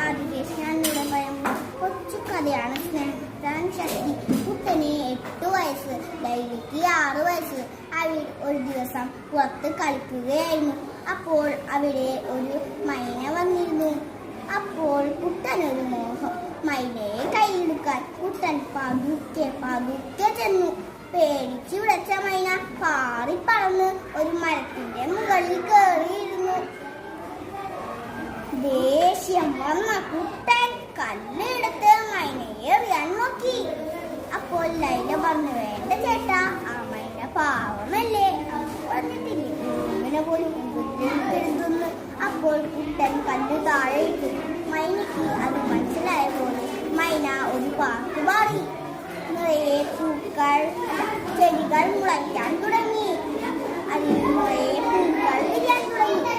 ആദികേശ് ഞാനിവിടെ പറയുമ്പോൾ കൊച്ചു കഥയാണ് സ്നേഹിക്കാൻ ശക്തി. കുട്ടന് 8 വയസ്സ്, ഡൈലിക്ക് 6 വയസ്സ്. അവർ ഒരു ദിവസം പുറത്ത് കളിക്കുകയായിരുന്നു. അപ്പോൾ അവിടെ ഒരു മൈന വന്നിരുന്നു. അപ്പോൾ കുട്ടനൊരു മോഹം, മൈനയെ കൈയെടുക്കാൻ. കുട്ടൻ പതുക്കെ ചെന്നു. പേടിച്ച് വിളച്ച മൈന പാറിപ്പറന്ന് ഒരു മരത്തിന്റെ മുകളിൽ കയറിയിരുന്നു. ദേഷ്യം വന്ന കുട്ടൻ കല്ലെടുത്ത് മൈനയെ എറിയാൻ നോക്കി. അപ്പോൾ ലൈല പറഞ്ഞു, വേണ്ട ചേട്ടാ, ആ മൈന പാവമല്ലേ, പറഞ്ഞിട്ടില്ലേ ഇങ്ങനെ പോലും കരുതുന്നു. അപ്പോൾ കുട്ടൻ കല്ല് താഴെ ഇട്ടു. മൈനയ്ക്ക് അത് മനസ്സിലായ പോലെ മൈന ഒരു പാട്ട് പാടി. നിറയെ പൂക്കൾ, ചെടികൾ മുളയ്ക്കാൻ തുടങ്ങി. അതിൽ നിറയെ പൂക്കൾ വിരിയാൻ തുടങ്ങി.